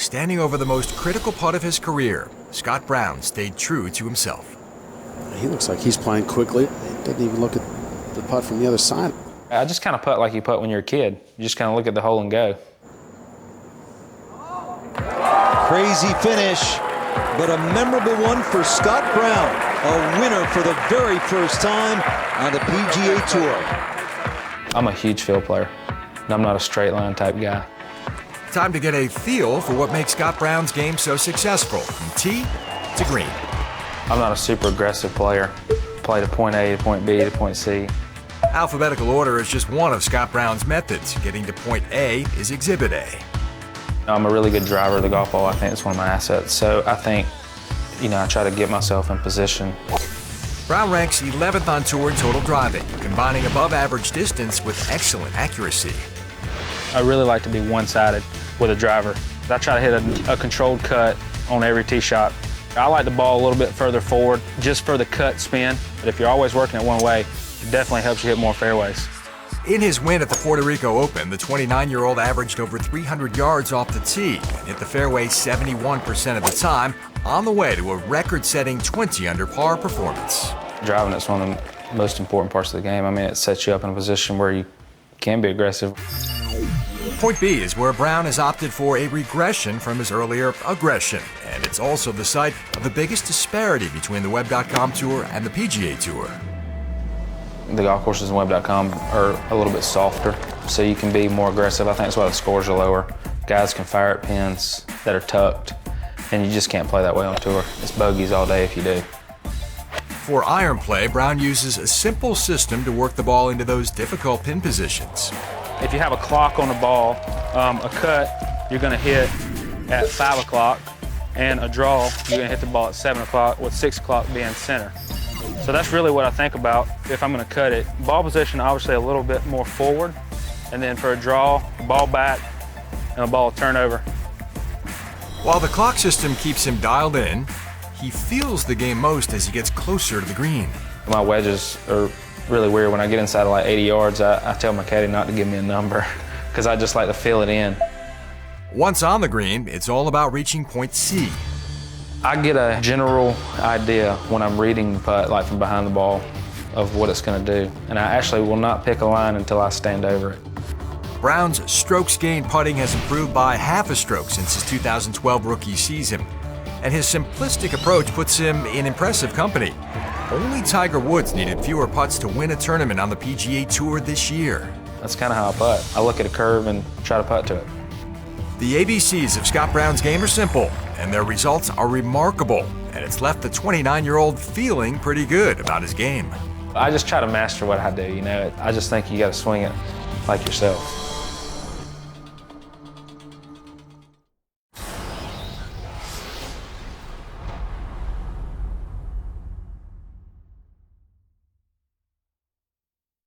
standing over the most critical putt of his career, Scott Brown stayed true to himself. He looks like he's playing quickly. He doesn't even look at the putt from the other side. I just kind of putt like you putt when you're a kid. You just kind of look at the hole and go. Crazy finish, but a memorable one for Scott Brown, a winner for the very first time on the PGA Tour. I'm a huge field player, and I'm not a straight line type guy. Time to get a feel for what makes Scott Brown's game so successful, from tee to green. I'm not a super aggressive player. Play to point A to point B to point C. Alphabetical order is just one of Scott Brown's methods. Getting to point A is Exhibit A. I'm a really good driver of the golf ball. I think it's one of my assets. So I think, I try to get myself in position. Brown ranks 11th on tour in total driving, combining above average distance with excellent accuracy. I really like to be one-sided with a driver. I try to hit a controlled cut on every tee shot. I like the ball a little bit further forward just for the cut spin, but if you're always working it one way, it definitely helps you hit more fairways. In his win at the Puerto Rico Open, the 29-year-old averaged over 300 yards off the tee and hit the fairway 71% of the time, on the way to a record-setting 20 under par performance. Driving is one of the most important parts of the game. I mean, it sets you up in a position where you can be aggressive. Point B is where Brown has opted for a regression from his earlier aggression, and it's also the site of the biggest disparity between the Web.com Tour and the PGA Tour. The golf courses on Web.com are a little bit softer, so you can be more aggressive. I think that's why the scores are lower. Guys can fire at pins that are tucked, and you just can't play that way on tour. It's bogeys all day if you do. For iron play, Brown uses a simple system to work the ball into those difficult pin positions. If you have a clock on the ball, a cut, you're going to hit at 5 o'clock, and a draw, you're going to hit the ball at 7 o'clock, with 6 o'clock being center. So that's really what I think about if I'm going to cut it. Ball position, obviously a little bit more forward, and then for a draw, ball back, and a ball turnover. While the clock system keeps him dialed in, he feels the game most as he gets closer to the green. My wedges are really weird. When I get inside of like 80 yards, I tell my caddy not to give me a number because I just like to feel it in. Once on the green, it's all about reaching point C. I get a general idea when I'm reading the putt, like from behind the ball, of what it's going to do. And I actually will not pick a line until I stand over it. Brown's strokes gained putting has improved by half a stroke since his 2012 rookie season. And his simplistic approach puts him in impressive company. Only Tiger Woods needed fewer putts to win a tournament on the PGA Tour this year. That's kind of how I putt. I look at a curve and try to putt to it. The ABCs of Scott Brown's game are simple, and their results are remarkable. And it's left the 29-year-old feeling pretty good about his game. I just try to master what I do, I just think you got to swing it like yourself.